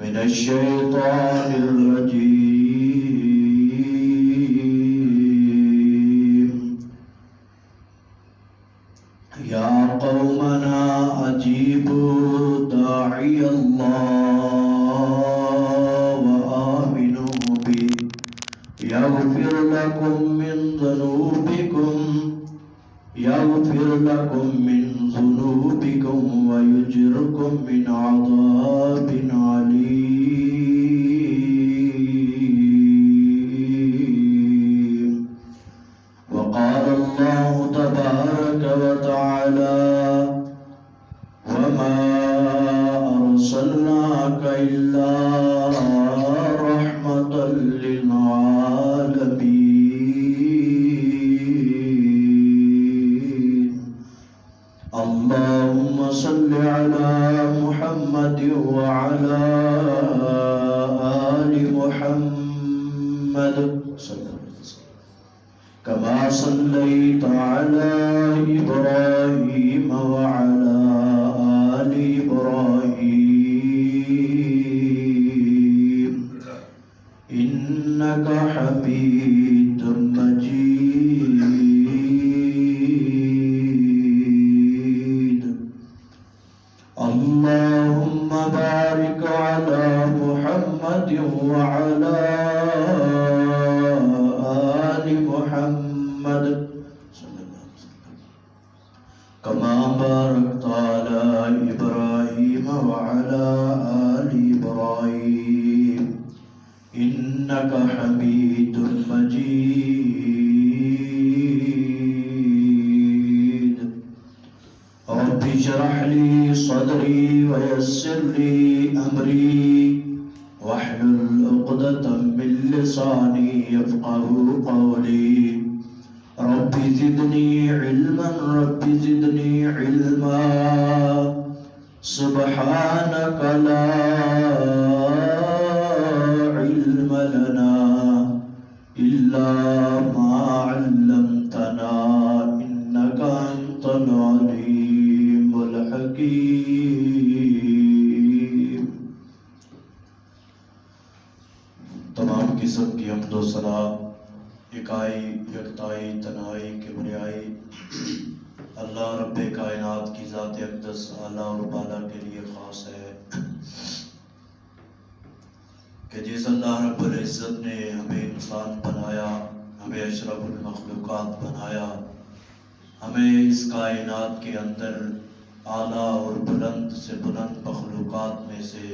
من الشيطان الرجيم يا قومنا أجيبوا داعي الله وآمنوا به يغفر لكم من ذنوبكم ويجركم من عذاب عليم. وقال الله تبارك وتعالى وما أرسلناك إلا رحمة للعالمين. اللهم صل على محمد وعلى آل محمد كما صليت على إبراهيم وعلى آل إبراهيم إنك حميد مجيد. اللهم بارك على محمد وعلى آل محمد كما باركت على إبراهيم وعلى آل إبراهيم إنك حميد مجيد. رب اشرح لي صدري ويسر لي أمري واحلل عقدة من لساني يفقهوا قولي. رب زدني علما سبحانك لا علم لنا إلا ما علمتنا إنك أنت العليم الحكيم. تمام قسم کی حمد و ثنا اکائی یکتائی تنہائی کبریائی اللہ رب کائنات کی ذات اقدس اعلیٰ اور بالا کے لیے خاص ہے کہ جس اللہ رب العزت نے ہمیں انسان بنایا، ہمیں اشرف المخلوقات بنایا، ہمیں اس کائنات کے اندر اعلیٰ اور بلند سے بلند مخلوقات میں سے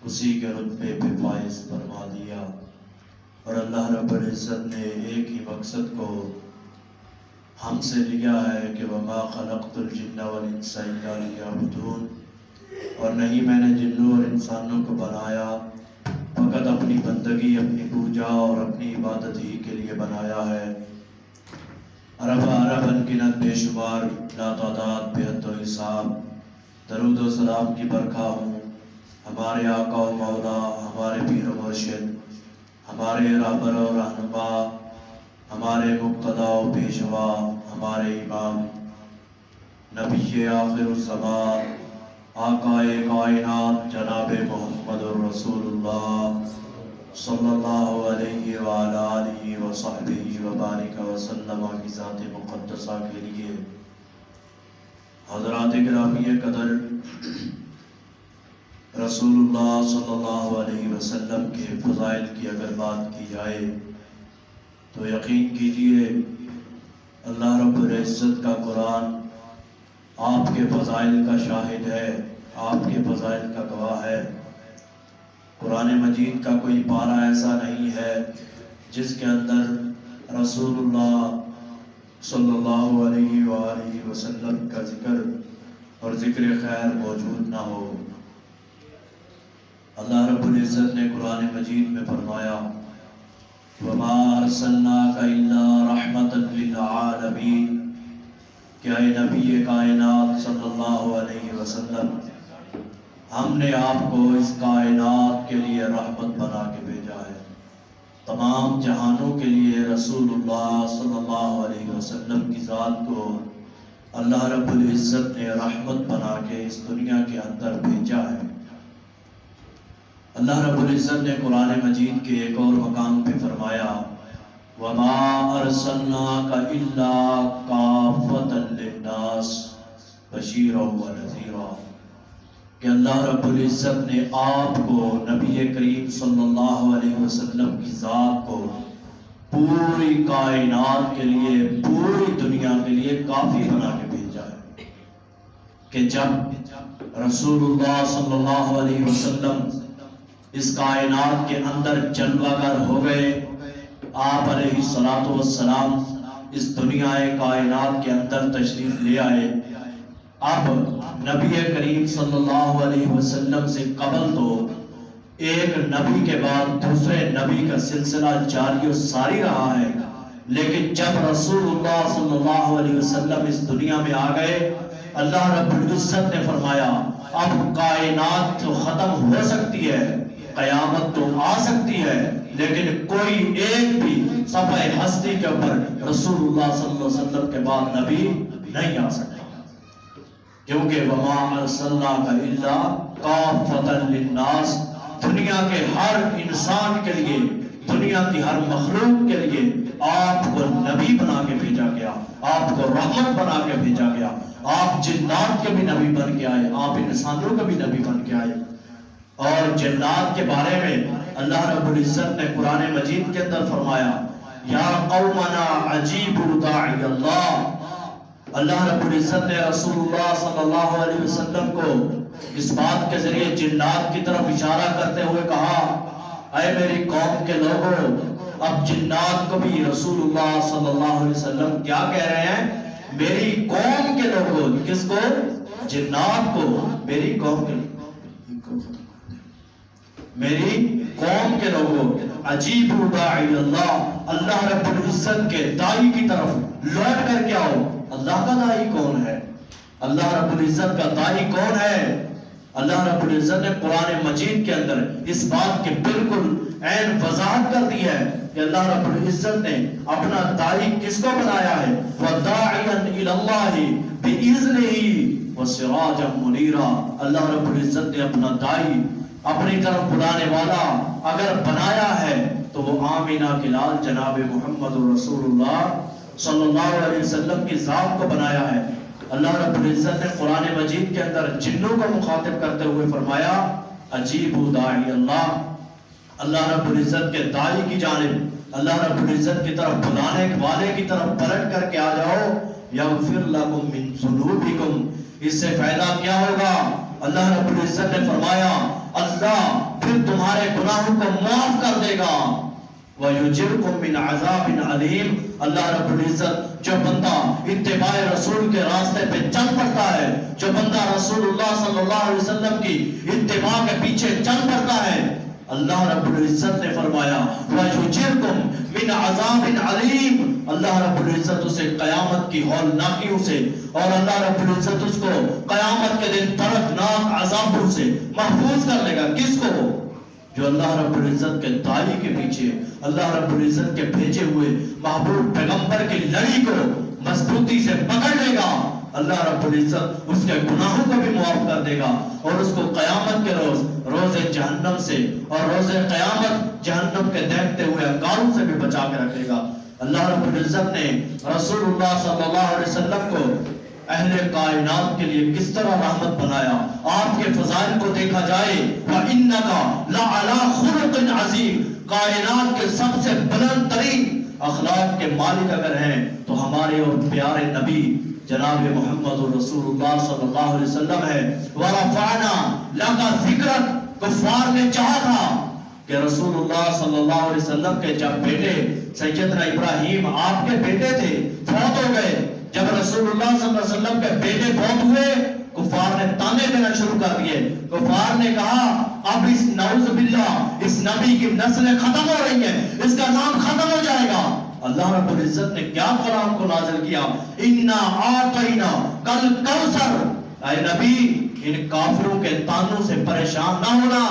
اسی کے رتبے پہ فائز فرما دیا. اور اللہ رب العزت نے ایک ہی مقصد کو ہم سے لیا ہے کہ وما خلقت الجن والانس الا لیعبدون، اور نہیں میں نے جنوں اور انسانوں کو بنایا فقط اپنی بندگی، اپنی پوجا اور اپنی عبادت ہی کے لیے بنایا ہے. عرب انگنت بے شمار لاتعداد بے حد و حساب درود و سلام کی برکھا ہوں ہمارے آقا و مولا، ہمارے پیر و مرشد، ہمارے رہبر و رہنما، ہمارے مقتدا و پیشوا، ہمارے امام نبی آخر الزمان آقائے کائنات جناب محمد الرسول اللہ صلی اللہ علیہ وآلہ آلہ وصحبہ وبارک وسلم کی ذات مقدسہ کے لیے حضرات گرامی قدر رسول اللہ صلی اللہ علیہ وسلم کے فضائل کی اگر بات کی جائے تو یقین کیجئے اللہ رب العزت کا قرآن آپ کے فضائل کا شاہد ہے، آپ کے فضائل کا گواہ ہے. قرآن مجید کا کوئی پارہ ایسا نہیں ہے جس کے اندر رسول اللہ صلی اللہ علیہ وآلہ وسلم کا ذکر اور ذکر خیر موجود نہ ہو. اللہ رب العزت نے قرآن مجید میں فرمایا وَمَا أَرْسَلْنَاكَ إِلَّا رَحْمَةً لِلْعَالَمِينَ، کہ اے نبی کائنات صلی اللہ علیہ وسلم ہم نے آپ کو اس کائنات کے لیے رحمت بنا کے بھیجا ہے. تمام جہانوں کے لیے رسول اللہ صلی اللہ علیہ وسلم کی ذات کو اللہ رب العزت نے رحمت بنا کے اس دنیا کے اندر بھیجا ہے. اللہ رب العزت نے قرآن مجید کے ایک اور مقام پہ فرمایا وَمَا أَرْسَلْنَاكَ إِلَّا كَافَّةً لِلنَّاسِ بَشِيرًا وَنَذِيرًا، کہ اللہ رب العزت نے آپ کو نبی کریم صلی اللہ علیہ وسلم کی ذات کو پوری کائنات کے لیے، پوری دنیا کے لیے کافی بنا کے بھیجا ہے، کہ جب رسول اللہ صلی اللہ علیہ وسلم اس کائنات کے اندر جلوہ گر ہو گئے، آپ علیہ السلام اس دنیا کائنات کے اندر تشریف لے آئے، اب نبی کریم صلی اللہ علیہ وسلم سے قبل تو ایک نبی کے بعد دوسرے نبی کا سلسلہ جاری و ساری رہا ہے، لیکن جب رسول اللہ صلی اللہ علیہ وسلم اس دنیا میں آ گئے، اللہ رب العزت نے فرمایا اب کائنات تو ختم ہو سکتی ہے، قیامت تو آ سکتی ہے، لیکن کوئی ایک بھی صفحہ ہستی کے اوپر رسول اللہ صلی اللہ علیہ وسلم کے بعد نبی نہیں آ سکتا، کیونکہ وَمَا أَرْسَلْنَاكَ إِلَّا كَافَّةً لِلنَّاسِ، دنیا کے ہر انسان کے لیے، دنیا کی ہر مخلوق کے لیے آپ کو نبی بنا کے بھیجا گیا، آپ کو رحمت بنا کے بھیجا گیا، آپ جنات کے بھی نبی بن کے آئے، آپ انسانوں کے بھی نبی بن کے آئے۔ اور جنات کے بارے میں اللہ رب العزت نے قرآن مجید کے اندر فرمایا یا قومنا عجیبوا داعی اللہ، اللہ رب العزت نے رسول اللہ صلی اللہ علیہ وسلم کو اس بات کے ذریعے جنات کی طرف اشارہ کرتے ہوئے کہا اے میری قوم کے لوگوں، اب جنات کو بھی رسول اللہ صلی اللہ علیہ وسلم کیا کہہ رہے ہیں؟ میری قوم کے لوگوں، کس کو؟ جنات کو، میری قوم کے لوگوں عجیب داعی اللہ، اللہ رب العزت کے دائی کی طرف لوٹ کر کے آؤ۔ اللہ کا دائی کون ہے؟ اللہ رب العزت کا دائی کون ہے؟ اللہ رب العزت نے قرآن مجید کے اندر اس بات کے بالکل عین وضاحت کر دی ہے کہ اللہ رب العزت نے اپنا دائی کس کو بنایا ہے؟ وَدَاعِيًا إِلَى اللَّهِ بِإِذْنِهِ وَسِرَاجًا مُنِيرًا، اللہ رب العزت نے اپنا دائی اپنی طرف بلانے والا اگر بنایا ہے تو وہ آمینہ کے لال جناب محمد رسول اللہ صلی اللہ علیہ وسلم کی ذات کو بنایا ہے۔ اللہ رب العزت نے قرآن مجید کے اندر جنوں کو مخاطب کرتے ہوئے فرمایا عجیب داعی اللہ، اللہ رب العزت کے دائی کی جانب، اللہ رب العزت کی طرف بلانے والے کی طرف پلٹ کر کے آ جاؤ، یغفر لکم من ذنوبکم، اس سے فائدہ کیا ہوگا؟ اللہ رب العزت نے فرمایا اللہ پھر تمہارے گناہوں کو معاف کر دے گا، وَيُجِرْكُم مِّنْ عَذَابٍ عَلِيمٍ، اللہ رب العزت جو بندہ اتباع رسول کے راستے پہ چل پڑتا ہے، جو بندہ رسول اللہ صلی اللہ علیہ وسلم کی اتباع کے پیچھے چل پڑتا ہے، اللہ رب العزت نے فرمایا وَيُجِرْكُم مِّنْ عَذَابٍ عَلِيمٍ، اللہ رب العزت اسے قیامت کی ہولناکیوں سے اور اللہ رب العزت اس کو قیامت کے دن دردناک عذابوں سے محفوظ کر لے گا۔ کس کو؟ جو اللہ رب العزت کے دائی کے پیچھے اللہ رب العزت کے بھیجے ہوئے محبوب پیغمبر کی لڑی کو مضبوطی سے پکڑ لے گا، اللہ رب العزت اس کے گناہوں کو بھی معاف کر دے گا اور اس کو قیامت کے روز جہنم سے اور روز قیامت جہنم کے دیکھتے ہوئے انگاروں سے بھی بچا کے رکھے گا۔ اللہ رب العزت نے رسول اللہ صلی اللہ علیہ وسلم کو اہل کائنات کے لیے کس طرح رحمت بنایا، آپ کے فضائل کو دیکھا جائے وَإِنَّكَ لَعَلَىٰ خُلُقٍ عَظِيمٍ، کائنات کے سب سے بلند ترین اخلاق کے مالک اگر ہیں تو ہمارے اور پیارے نبی جناب محمد رسول اللہ صلی اللہ علیہ وسلم ہے۔ وَرَفَعْنَا لَكَ ذِكْرَكَ، کفار نے چاہا تھا کہ رسول اللہ صلی اللہ علیہ وسلم کے جب بیٹے سیدنا ابراہیم آپ کے بیٹے تھے فوت ہو گئے، جب رسول اللہ صلی اللہ علیہ وسلم کے بیٹے فوت ہوئے کفار نے تانے دینا شروع کر دیے، کفار نے کہا اب اس نعوذ باللہ اس نبی کی نسلیں ختم ہو رہی ہیں، اس کا نام ختم ہو جائے گا۔ اللہ رب العزت نے کیا کلام کو نازل کیا، اِنَّا آتَيْنَا کل کوثر، اے نبی ان کافروں کے تانوں سے پریشان نہ ہونا،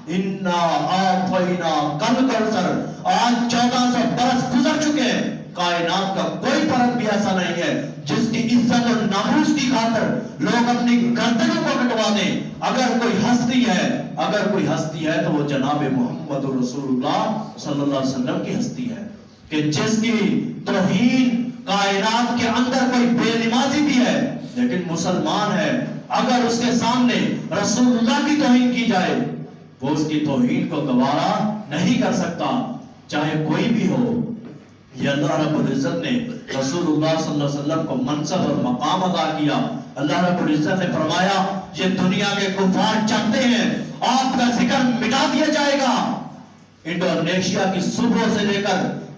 اِنَّا آتَيْنَا کل کوثر، آج 1400 برس گزر چکے ہیں، کائنات کا کوئی فرق بھی ایسا نہیں ہے جس کی عزت اور ناموس کی خاطر لوگ اپنی گردنوں کو کٹوا دیں۔ اگر کوئی ہستی ہے اگر کوئی ہستی ہے تو وہ جناب محمد رسول اللہ صلی اللہ علیہ وسلم کی ہستی ہے، کہ جس کی توہین کائنات کے اندر کوئی بے نمازی بھی ہے لیکن مسلمان ہے، اگر اس کے سامنے رسول اللہ کی توہین کی جائے وہ اس کی توہین کو گوارا نہیں کر سکتا، چاہے کوئی بھی ہو۔ یہ اللہ رب العزت نے رسول اللہ صلی اللہ علیہ وسلم کو منصب اور مقام عطا کیا۔ اللہ رب العزت نے فرمایا یہ دنیا کے کفار چاہتے ہیں آپ کا ذکر مٹا دیا جائے گا، انڈونیشیا کی صوبوں سے لے کر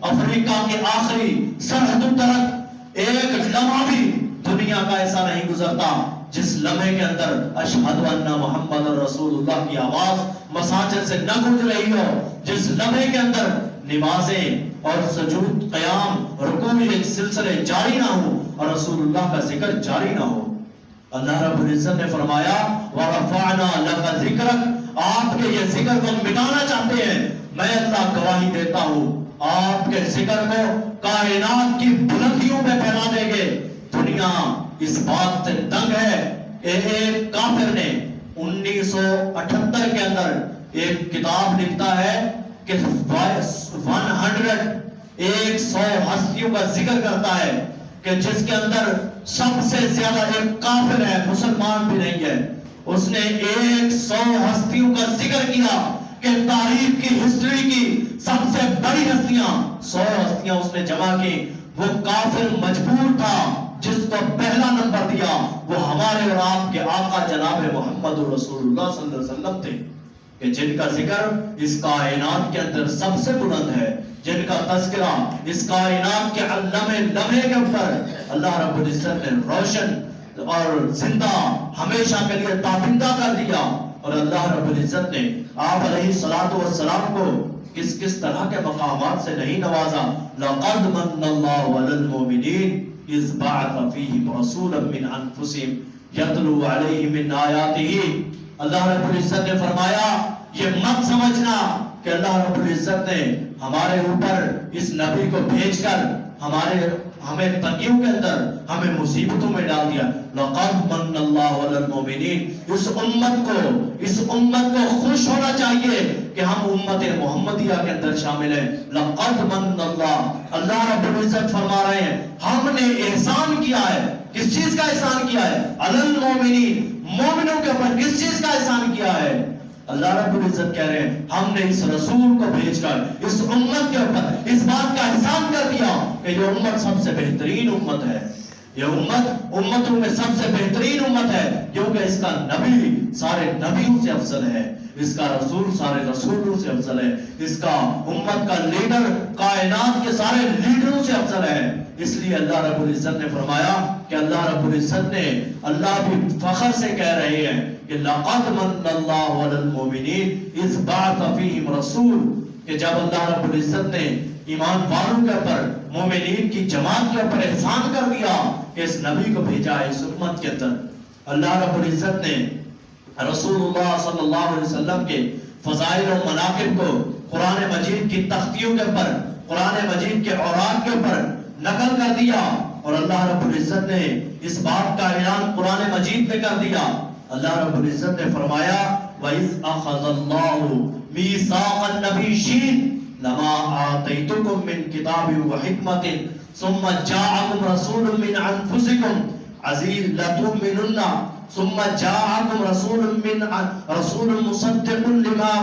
افریقہ کے آخری سرحدوں تک ایک لمحہ بھی دنیا کا ایسا نہیں گزرتا جس لمحے کے اندر اشہد ان محمد رسول اللہ کی آواز مساجد سے نہ گونج رہی ہو، جس لمحے کے اندر نمازیں اور سجود قیام رکوع ایک سلسلے جاری نہ ہو اور رسول اللہ کا ذکر جاری نہ ہو۔ اللہ رب العزت نے فرمایا وَرَفَعْنَا لَكَ ذِكْرَكَ، آپ کے یہ ذکر کو مٹانا چاہتے ہیں، میں اللہ گواہی دیتا ہوں آپ کے ذکر کو کائنات کی بلندیوں میں پھیلا دیں گے۔ دنیا اس بات سے دنگ ہے کہ ایک کافر نے 1978 کے اندر ایک کتاب لکھتا ہے کہ 100 ہستیوں کا ذکر کرتا ہے کہ جس کے اندر سب سے زیادہ ایک کافر ہے، مسلمان بھی نہیں ہے، اس نے 100 ہستیوں کا ذکر کیا کہ تاریخ کی ہسٹری کی سب سے بڑی ہستیاں 100 ہستیاں اس نے جمع کی۔ وہ کافر مجبور تھا، جس کو پہلا نمبر دیا وہ ہمارے اور آپ کے آقا جناب محمد رسول اللہ صلی اللہ علیہ وسلم تھے، کہ جن کا ذکر اس کائنات کے اندر سب سے بلند ہے، جن کا تذکرہ اس کائنات کے لمحے کے اوپر اللہ رب العزت نے روشن اور زندہ ہمیشہ کے لیے تابندہ کر دیا۔ اور اللہ رب العزت نے آپ علیہ الصلوۃ والسلام کو کس طرح کے مقامات سے نہیں نوازا۔ لقد من اللہ علی المؤمنین اذ بعث فیہم رسولا من انفسہم یتلو علیہم من آیاتہ۔ اللہ رب العزت نے فرمایا یہ مت سمجھنا کہ اللہ رب العزت نے ہمارے اوپر اس نبی کو بھیج کر ہمیں تنگیوں کے اندر ہمیں مصیبتوں میں ڈال دیا۔ لقد من اللہ علی المؤمنین، اس امت کو خوش ہونا چاہیے کہ ہم امت محمدیہ کے اندر شامل ہیں۔ لقد من اللہ رب العزت فرما رہے ہیں ہم نے احسان کیا ہے۔ کس چیز کا احسان کیا ہے؟ علی المؤمنین، مومنوں کے اوپر کس چیز کا احسان کیا ہے؟ اللہ رب العزت کہہ رہے ہیں ہم نے اس رسول کو بھیج کر اس امت کے اوپر اس بات کا احسان کر دیا کہ یہ امت سب سے بہترین امت ہے، یہ امتوں میں سب سے بہترین امت ہے، کیونکہ اس کا نبی سارے نبیوں سے افضل ہے، اس کا رسول سارے رسولوں سے افضل ہے، اس کا امت کا لیڈر کائنات کے سارے لیڈروں سے افضل ہے۔ اس لیے اللہ رب العزت نے فرمایا کہ اللہ رب العزت نے اللہ بھی فخر سے کہہ رہے ہیں کہ لقد من اللہ علی المؤمنین اذ بعث فیہم رسول، کہ جب اللہ رب العزت نے ایمان والوں کے اوپر مومنین کی جماعت کے اوپر احسان کر دیا کہ اس نبی کو بھیجا ہے اس امت کے اندر۔ اللہ رب العزت نے رسول اللہ صلی اللہ علیہ وسلم کے فضائل و مناقب کو قرآن مجید کی تختیوں کے اوپر، قرآن مجید کے اوراق کے اوپر نقل کر دیا، اور اللہ رب العزت نے اس بات کا اعلان قرآن مجید میں کر دیا۔ اللہ رب العزت نے فرمایا وَإِذْ أَخَذَ اللَّهُ مِيثَاقَ النَّبِيِّينَ لَمَا آتَيْتُكُم مِّن كِتَابٍ وَحِكْمَةٍ ثُمَّ جَاءَكُمْ رَسُولٌ مِّنْ أَنفُسِكُمْ عَزِيزٌ لَتُؤْمِنُنَّ ثُمَّ جَاءَكُمْ رَسُولٌ مُصَدِّقٌ لِمَا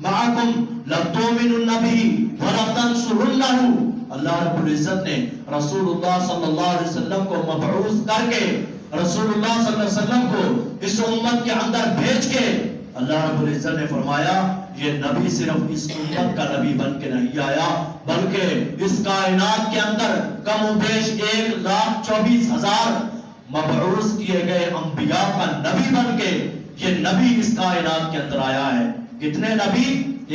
مَعَكُمْ لَتُؤْمِنُنَّ بِهِ وَلَتَنصُرُنَّهُ۔ اللہ رب العزت نے رسول اللہ صلی اللہ علیہ وسلم کو مبعوث کر کے رسول اللہ صلی اللہ علیہ وسلم کو اس امت کے اندر بھیج کے اللہ رب العزت نے فرمایا یہ نبی صرف اس امت کا نبی بن کے نہیں آیا بلکہ اس کائنات کے اندر کم و بیش 1,24,000 مبعوث کیے گئے انبیاء کا نبی بن کے یہ نبی اس کائنات کے اندر آیا ہے۔ کتنے نبی؟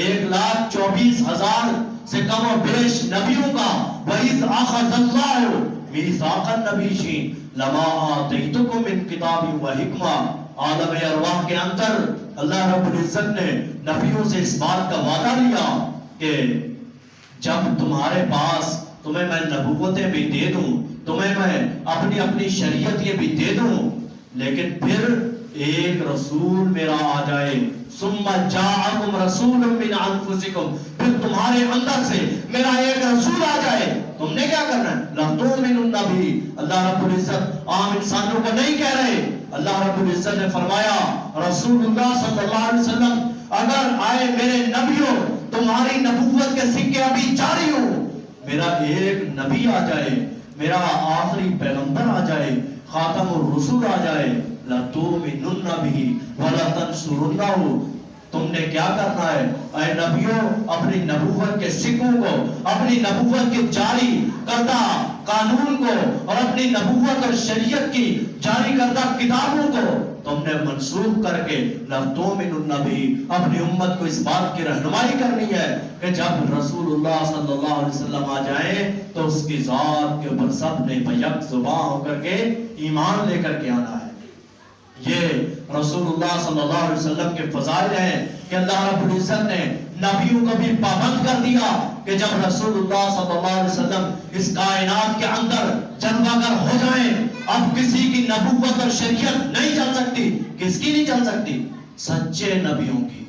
1,24,000 سے کم و بیش نبیوں کا وَإِذْ أَخَذَ اللَّهُ مِيثَاقَ النَّبِيِّينَ لَمَا آتَيْتُكُم مِّن كِتَابٍ وَحِكْمَةٍ۔ عالم ارواح کے اندر اللہ رب العزت نے نبیوں سے اس بات کا وعدہ لیا کہ جب تمہارے پاس تمہیں میں نبوتیں بھی دے دوں، تمہیں میں اپنی شریعت یہ بھی دے دوں، لیکن پھر ایک رسول میرا آ جائے، ثم جاءکم رسول من انفسکم، پھر تمہارے اندر سے میرا ایک رسول آ جائے، تم نے کیا کرنا ہے؟ لَتُؤْمِنُنَّ بِهِ۔ اللہ رب العزت عام انسانوں کو نہیں کہہ رہے، اللہ رب العزت نے فرمایا رسول اللہ صلی اللہ علیہ وسلم اگر آئے میرے نبیوں، تمہاری نبوت کے سکے ابھی جاری ہوں، میرا ایک نبی آ جائے، میرا آخری پیغمبر آ جائے، خاتم الرسول آ جائے، لَتُؤْمِنُنَّ بِهِ وَلَتَنْصُرُنَّهُ، تم نے کیا کرنا ہے؟ اے نبیوں، اپنی نبوت کے سکوں کو، اپنی نبوت کے جاری کردہ قانون کو اور اپنی نبوت اور شریعت کی جاری کردہ کتابوں کو تم نے منسوخ کر کے لَتُؤْمِنُنَّ بِهِ، اپنی امت کو اس بات کی رہنمائی کرنی ہے کہ جب رسول اللہ صلی اللہ علیہ وسلم آ جائیں تو اس کی ذات کے اوپر سب نے بیک زباں ہو کر کے ایمان لے کر کے آنا ہے۔ یہ رسول اللہ صلی اللہ علیہ وسلم کے فضائل ہیں کہ اللہ رب العزت نے نبیوں کو بھی پابند کر دیا کہ جب رسول اللہ صلی اللہ علیہ وسلم اس کائنات کے اندر جلوہ گر ہو جائیں، اب کسی کی نبوت اور شریعت نہیں چل سکتی۔ کس کی نہیں چل سکتی؟ سچے نبیوں کی۔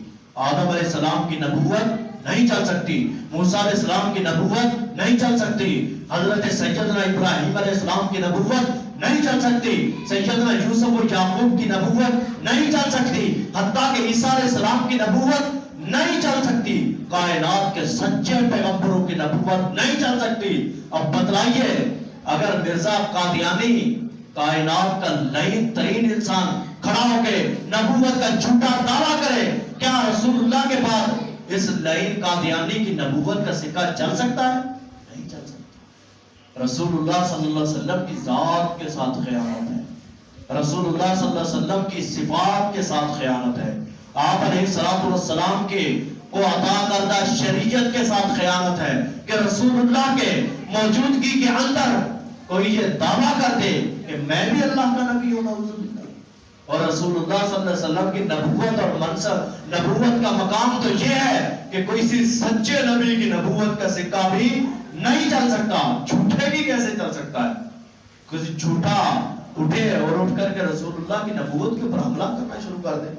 آدم علیہ السلام کی نبوت نہیں چل سکتی، موسیٰ علیہ السلام کی نبوت نہیں چل سکتی، حضرت سیدنا ابراہیم علیہ السلام کی نبوت نہیں چل سکتی، سیدنا یوسف و یعقوب کی نبوت نہیں چل سکتی، حتیٰ کہ عیسیٰ علیہ السلام کی نبوت نہیں چل سکتی، کائنات کے سچے پیغمبروں کی نبوت نہیں چل سکتی۔ اب بتلائیے، اگر مرزا قادیانی کائنات کا لعین ترین انسان کھڑا ہو کے نبوت کا جھوٹا دعویٰ کرے، کیا رسول اللہ کے بعد اس لعین قادیانی کی نبوت کا سکہ چل سکتا ہے؟ نہیں چل سکتا۔ رسول اللہ صلی اللہ علیہ وسلم کی ذات کے ساتھ خیانت ہے، رسول اللہ صلی اللہ علیہ وسلم کی صفات کے ساتھ خیانت ہے، آپ علیہ السلام کے کو عطا کردہ شریعت کے ساتھ خیانت ہے کہ رسول اللہ کے موجودگی کے اندر کوئی یہ دعویٰ کر دے کہ میں بھی اللہ کا نبی ہوں، نعوذ باللہ۔ اور رسول اللہ صلی اللہ علیہ وسلم کی نبوت اور منصب، نبوت کا مقام تو یہ ہے کہ کوئی سی سچے نبی کی نبوت کا سکہ بھی نہیں چل سکتا، جھوٹے کی کیسے چل سکتا ہے؟ کسی جھوٹا اٹھے اور اٹھ کر کے رسول اللہ کی نبوت کے اوپر حملہ کرنا شروع کر دے۔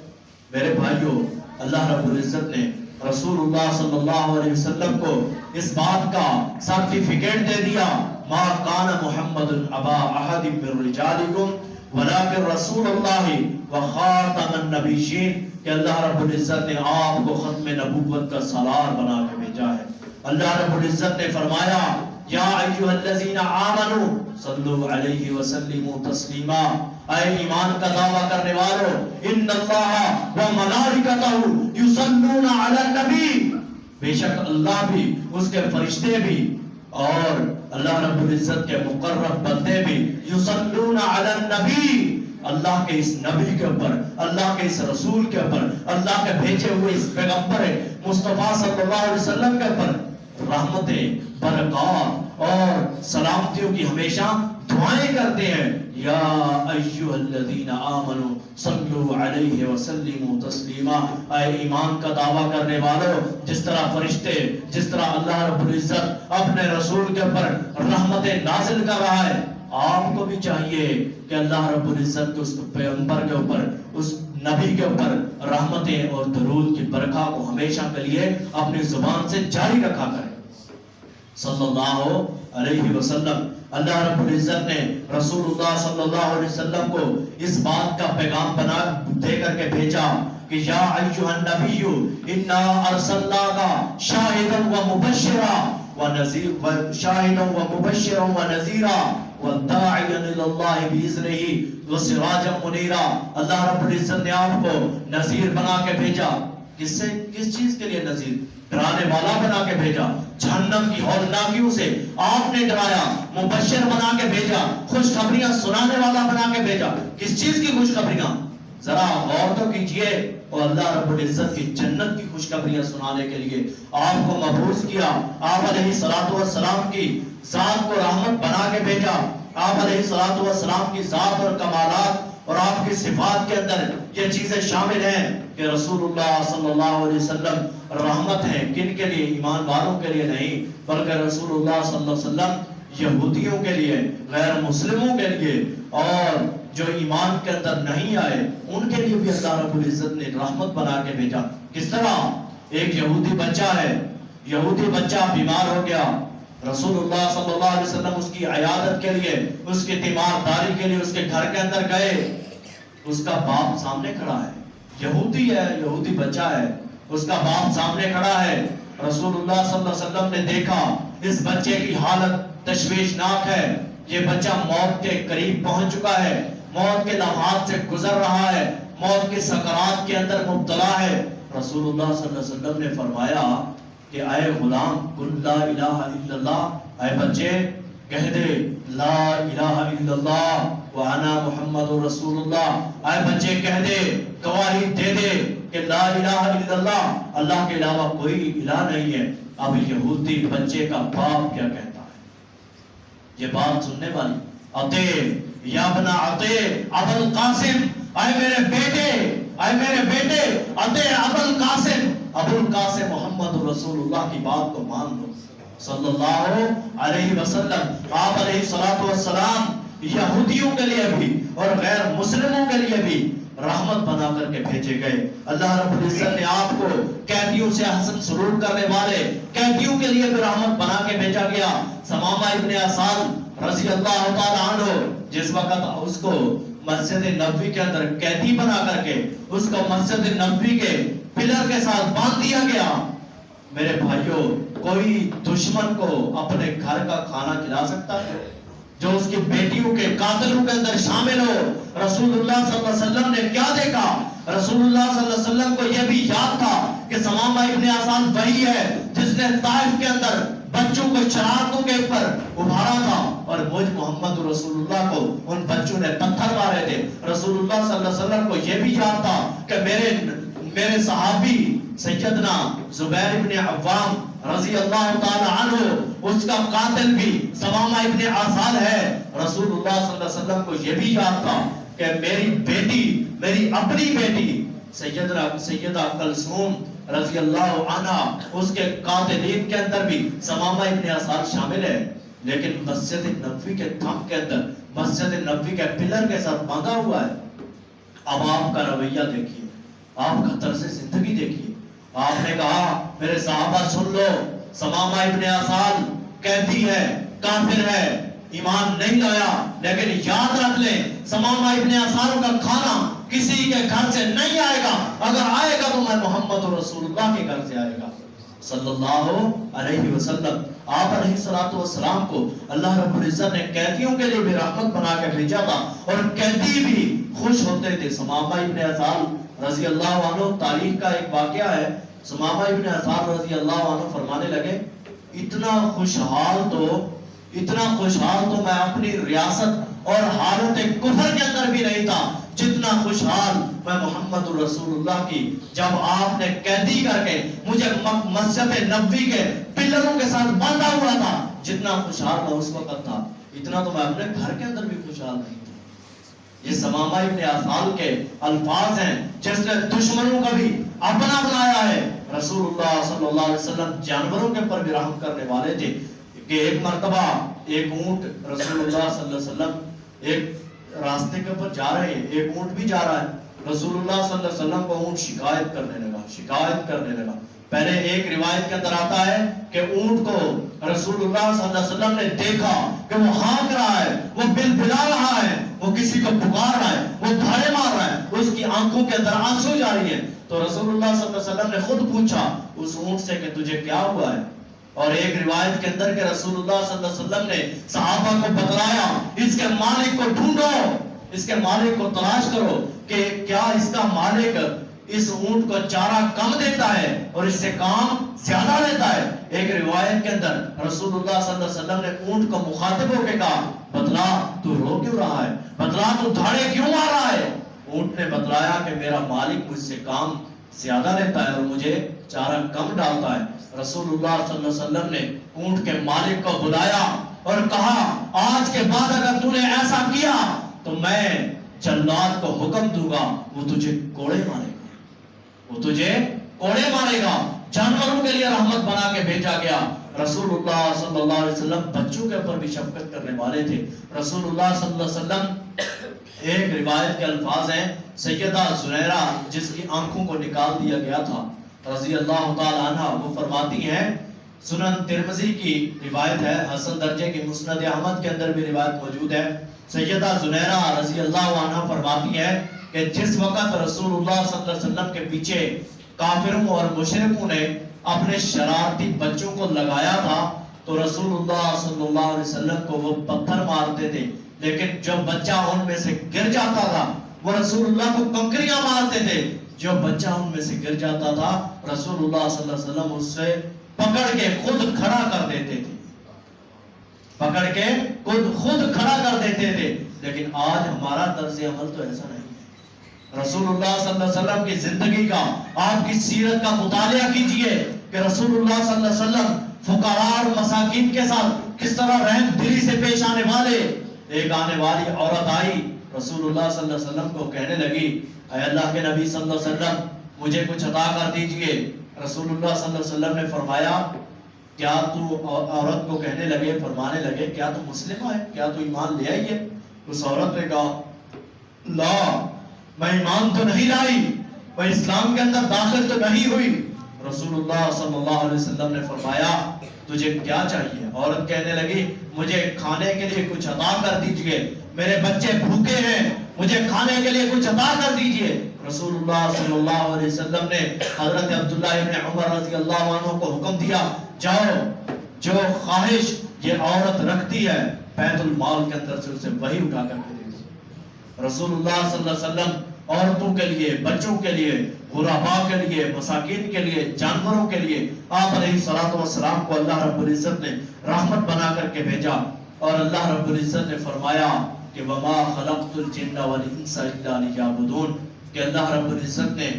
میرے بھائیوں، اللہ رب العزت نے رسول اللہ صلی اللہ علیہ وسلم کو اس بات کا سرٹیفکیٹ دے دیا، ما کان محمد ابا احد من رجالکم ولکن رسول اللہ وخاتم النبیین، کہ اللہ رب العزت نے آپ کو ختم نبوت کا سالار بنا کے بھیجا ہے۔ اللہ رب العزت نے فرمایا یا ایھا الذین آمنوا صلوا علیہ وسلموا تسلیما، اے ایمان کا دعویٰ کرنے والوں، ان اللہ وملائکتہ یصلون علی النبی، بے شک اللہ بھی، اس کے فرشتے بھی اور اللہ رب العزت کے مقرب بندے بھی یصلون علی النبی، اللہ کے اس نبی کے اوپر، اللہ کے اس رسول کے اوپر، اللہ کے بھیجے ہوئے اس پیغمبر مصطفیٰ صلی اللہ علیہ وسلم کے اوپر رحمتیں، برکات اور سلامتیوں کی ہمیشہ دعائیں کرتے ہیں۔ یا ایھا الذین آمنوا صلوا علیہ وسلموا تسلیما، اے ایمان کا دعویٰ کرنے والوں، جس طرح فرشتے، جس طرح اللہ رب العزت اپنے رسول کے اوپر رحمتیں نازل کر رہا ہے، آپ کو بھی چاہیے کہ اللہ رب العزت کے اس پیغمبر کے اوپر، اس نبی کے اوپر رحمتیں اور درود کی برکات کو ہمیشہ کے لیے اپنی زبان سے جاری رکھا کریں صلی اللہ علیہ وسلم۔ اللہ رب العزت نے رسول اللہ صلی اللہ علیہ وسلم کو اس بات کا پیغام بنا دے کر کے بھیجا کہ یا ایھا النبی انا ارسلناک شاہدا ومبشرا ونذیرا شاہدا ومبشرا ونذیرا وداعیا الی اللہ باذنہ وسراجا منیرا۔ اللہ رب العزت نے آپ کو نذیر بنا کے بھیجا، کس چیز کے لیے نذیر؟ ڈرانے والا بنا کے بھیجا، جہنم کی ہولناکیوں سے آپ نے ڈرایا، مبشر بنا کے بھیجا، خوشخبریاں سنانے والا بنا کے بھیجا۔ کس چیز کی خوشخبریاں؟ ذرا غور تو کیجئے، اور اللہ رب العزت کی جنت کی خوشخبریاں سنانے کے لیے آپ کو مبعوث کیا، آپ علیہ السلام کی ذات کو رحمت بنا کے بھیجا، آپ علیہ السلام کی ذات اور کمالات اور آپ کی صفات کے اندر یہ چیزیں شامل ہیں کہ رسول اللہ صلی اللہ علیہ وسلم رحمت ہے، کن کے لیے؟ ایمان والوں کے لیے نہیں، بلکہ رسول اللہ صلی اللہ علیہ وسلم یہودیوں کے لیے، غیر مسلموں کے لیے اور جو ایمان کے اندر نہیں آئے ان کے لیے بھی اللہ رب العزت نے رحمت بنا کے بھیجا. کس طرح ایک یہودی بچہ ہے، یہودی بچہ بیمار ہو گیا، رسول اللہ صلی اللہ علیہ وسلم اس کی عیادت کے لیے، اس کی تیمارداری کے لیے اس کے گھر کے اندر گئے. اس کا باپ سامنے کھڑا ہے، یہودی ہے، یہودی بچہ ہے، اس کا باپ سامنے کھڑا ہے. رسول اللہ صلی اللہ علیہ وسلم نے دیکھا اس بچے کی حالت تشویشناک ہے، یہ بچہ موت کے قریب پہنچ چکا ہے، موت کے لمحات سے گزر رہا ہے، موت کے سکرات کے اندر مبتلا ہے. رسول اللہ صلی اللہ علیہ وسلم نے فرمایا کہ اے غلام قل لا الہ الا اللہ، اے بچے کہہ دے لا الہ الا اللہ وانا محمد رسول اللہ. اے بچے کہہ دے، گواہی دے دے کہ لا الہ الا اللہ، اللہ کے علاوہ کوئی الہ نہیں ہے. اب یہودی بچے کا باپ کیا کہتا ہے؟ یہ بات سننے والی عطے یا ابن عطے ابو القاسم، اے میرے بیٹے، اے میرے بیٹے عطے ابو القاسم، ابو القاسم محمد رسول اللہ کی بات کو مان لو صلی اللہ علیہ وسلم. آپ علیہ الصلوۃ والسلام یہودیوں کے لیے بھی اور غیر مسلموں کے لیے بھی رحمت بنا کر کے بھیجے گئے. اللہ رب العزت نے آپ کو قیدیوں سے حسن سلوک کرنے والے قیدیوں کے لیے بھی رحمت بنا کے بھیجا گیا. ثمامہ ابن اسال رضی اللہ تعالی عنہ جس وقت اس کو مسجد نبوی کے اندر قیدی بنا کر کے اس کو مسجد نبوی کے پلر کے ساتھ باندھ دیا گیا. میرے بھائیوں، کوئی دشمن کو اپنے گھر کا کھانا کھلا سکتا ہے جو اس کی بیٹیوں کے قاتلوں کے اندر شامل ہو؟ رسول اللہ صلی اللہ علیہ وسلم نے کیا دیکھا؟ رسول اللہ صلی اللہ علیہ وسلم کو یہ بھی یاد تھا کہ ثمامہ ابن اسال وہی ہے جس نے طائف کے اندر بچوں کو شرارتوں کے اوپر ابھارا تھا اور مجھ محمد رسول اللہ کو ان بچوں نے پتھر مارے تھے. رسول اللہ صلی اللہ علیہ وسلم کو یہ بھی یاد تھا کہ میرے صحابی سیدنا زبیر ابن عوام رضی اللہ تعالی عنہ اس کا قاتل بھی ثمامہ ابن اسال ہے. رسول اللہ صلی اللہ علیہ وسلم کو یہ بھی یاد تھا کہ میری بیٹی، میری اپنی بیٹی سیدہ کلثوم رضی اللہ عنہ اس کے قاتلین کے اندر بھی ثمامہ ابن اسال شامل ہے. لیکن مسجد نبوی کے تھم کے اندر، مسجد نبوی کے پلر کے ساتھ باندھا ہوا ہے. اب آپ کا رویہ دیکھیے، آپ کا طرز زندگی دیکھیے. آپ نے کہا میرے صحابہ سن لو، ثمامہ ابن اسال قیدی ہے، کافر ہے، ایمان نہیں لایا، لیکن یاد رکھ لیں ثمامہ ابن اسال کا کھانا کسی کے گھر سے نہیں آئے گا، اگر آئے گا تو میں محمد رسول اللہ کے گھر سے آئے گا صلی اللہ علیہ وسلم. آپ علیہ الصلوۃ والسلام کو اللہ رب العزت نے قیدیوں کے لیے بھی رحمت بنا کے بھیجا تھا اور قیدی بھی خوش ہوتے تھے. ثمامہ ابن اسال رضی اللہ عنہ، تاریخ کا ایک واقعہ ہے، ثمامہ ابن اسال رضی اللہ عنہ فرمانے لگے اتنا خوشحال تو میں اپنی ریاست اور حالت کفر کے اندر بھی نہیں تھا جتنا خوشحال میں محمد رسول اللہ کی جب آپ نے قیدی کر کے مجھے مسجد نبوی کے پلروں کے ساتھ باندھا ہوا تھا، جتنا خوشحال میں اس وقت تھا اتنا تو میں اپنے گھر کے اندر بھی خوشحال نہیں تھا. یہ ثمامہ ابن اسال کے الفاظ ہیں جس نے دشمنوں کا بھی اپنا بنایا ہے. رسول اللہ صلی اللہ علیہ وسلم جانوروں کے اوپر بھی رحم کرنے والے تھے کہ ایک مرتبہ ایک اونٹ، رسول اللہ صلی اللہ علیہ وسلم ایک راستے کے اوپر جا رہے ہیں، ایک اونٹ بھی جا رہا ہے، رسول اللہ صلی اللہ علیہ وسلم کو اونٹ شکایت کرنے لگا. پہلے ایک روایت کے اندر آتا ہے کہ اونٹ کو رسول اللہ صلی اللہ علیہ وسلم نے دیکھا کہ وہ ہانک رہا ہے، وہ بلبلا رہا ہے، وہ کسی کو پکار رہا ہے، وہ دھاڑے مار رہا ہے، اس کی آنکھوں کے اندر آنسو جاری ہے. تو رسول اللہ صلی اللہ علیہ وسلم نے خود پوچھا اس اونٹ سے کہ تجھے کیا ہوا ہے؟ اور ایک روایت کے اندر کہ رسول اللہ صلی اللہ علیہ وسلم نے صحابہ کو بتلایا اس کے مالک کو ڈھونڈو، اس کے مالک کو تلاش کرو کہ کیا اس کا مالک اس اونٹ کو چارہ کم دیتا ہے اور اس سے کام زیادہ لیتا ہے. ایک روایت کے اندر رسول اللہ صلی اللہ علیہ وسلم نے اونٹ کو مخاطب ہو کے کہا بتلا تو رو کیوں رہا ہے، بتلا تو دھاڑے کیوں مار رہا ہے؟ اونٹ نے بتلایا کہ میرا مالک مجھ سے کام زیادہ لیتا ہے اور مجھے چارہ کم ڈالتا ہے. رسول اللہ صلی اللہ علیہ وسلم نے اونٹ کے مالک کو بلایا اور کہا آج کے بعد اگر تو نے ایسا کیا تو میں جلاد کو حکم دوں گا، وہ تجھے کوڑے مارے گا. جانوروں کے لیے رحمت بنا کے بھیجا گیا. رسول اللہ صلی اللہ علیہ وسلم بچوں کے اوپر بھی شفقت کرنے والے تھے. رسول اللہ صلی اللہ علیہ وسلم ایک روایت کے الفاظ ہیں سیدہ زنیرہ جس کی آنکھوں کو نکال دیا گیا تھا رضی اللہ تعالی عنہ، وہ فرماتی ہیں، سنن ترمذی کی روایت ہے، حسن درجے کی مسند احمد کے اندر بھی روایت موجود ہے، سیدہ زنیرہ رضی اللہ عنہ فرماتی ہے کہ جس وقت رسول اللہ صلی اللہ علیہ وسلم کے پیچھے کافروں اور مشرکوں نے اپنے شرارتی بچوں کو لگایا تھا تو رسول اللہ صلی اللہ علیہ وسلم کو وہ پتھر مارتے تھے، لیکن جو بچہ ان میں سے گر جاتا تھا وہ رسول اللہ کو کنکریاں مارتے تھے، جو بچہ ان میں سے گر جاتا تھا رسول اللہ صلی اللہ علیہ وسلم اس سے پکڑ کے خود کھڑا کر دیتے تھے، پکڑ کے خود کھڑا کر دیتے تھے۔ لیکن آج ہمارا طرز عمل تو ایسا نہیں ہے۔ رسول اللہ صلی اللہ علیہ وسلم کی زندگی کا، آپ کی سیرت کا مطالعہ کیجئے کہ رسول اللہ صلی اللہ علیہ وسلم فقراء اور مساکین کے ساتھ کس طرح رحم دلی سے پیش آنے والے۔ ایک آنے والی عورت آئی رسول اللہ صلی اللہ علیہ وسلم کو کہنے لگی، اے اللہ کے نبی صلی اللہ علیہ وسلم مجھے کچھ عطا کر دیجئے۔ رسول اللہ صلی اللہ علیہ وسلم نے فرمایا، کیا تو، عورت کو کہنے لگے، فرمانے لگے، کیا تو مسلمہ ہے، کیا تو ایمان لے آئی ہے؟ اس عورت نے کہا، لا، میں ایمان تو نہیں لائی، میں اسلام کے اندر داخل تو نہیں ہوئی۔ رسول اللہ صلی اللہ علیہ وسلم نے فرمایا، تجھے کیا چاہیے؟ عورت کہنے لگی، مجھے کھانے کے لیے کچھ عطا کر دیجئے، میرے بچے بھوکے ہیں، مجھے کھانے کے لیے کچھ عطا کر دیجئے۔ رسول اللہ صلی اللہ علیہ وسلم نے حضرت عبداللہ ابن عمر رضی اللہ عنہ کو حکم دیا، جاؤ، جو خواہش یہ عورت رکھتی ہے بیت المال کے اندر سے اسے وہی اٹھا کر کے دے دو۔ رسول اللہ صلی اللہ علیہ وسلم عورتوں کے لیے، بچوں کے لیے، غرباء کے لیے، مساکین کے لیے، جانوروں کے لیے آپ علیہ الصلوۃ والسلام کو اللہ رب العزت نے رحمت بنا کر کے بھیجا، اور اللہ رب العزت نے فرمایا کہ وما خلقت الجن والانس الا لیعبدون، کہ اللہ رب العزت نے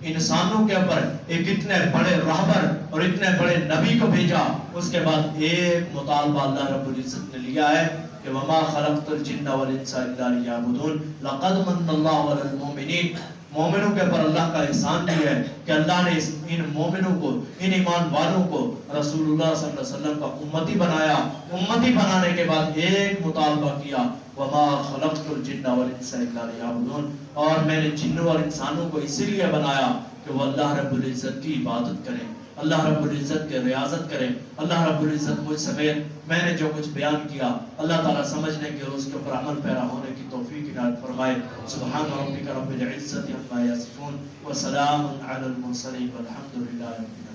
انسانوں کے اوپر ایک اتنے بڑے رہبر اور اتنے بڑے نبی کو بھیجا، اس کے بعد ایک مطالبہ اللہ رب العزت نے لیا ہے کہ وما خلقت الجن والانس الا لیعبدون لقد من اللہ علی المؤمنین، مومنوں کے اوپر اللہ کا احسان بھی ہے کہ اللہ نے ان مومنوں کو، ان ایمان والوں کو رسول اللہ صلی اللہ علیہ وسلم کا امتی بنایا۔ امتی بنانے کے بعد ایک مطالبہ کیا، وما خلقت الجن والانس الا لیعبدون، اور میں نے جنوں اور انسانوں کو اسی لیے بنایا کہ وہ اللہ رب العزت کی عبادت کریں، اللہ رب العزت کے ریاضت کریں۔ اللہ رب العزت مجھ سمیت میں نے جو کچھ بیان کیا اللہ تعالیٰ سمجھنے کے اور اس کے اوپر عمل پیرا ہونے کی توفیق عنایت فرمائے۔ سبحان ربک رب العزت عما یصفون وسلام علی المرسلین والحمد للہ رب العالمین۔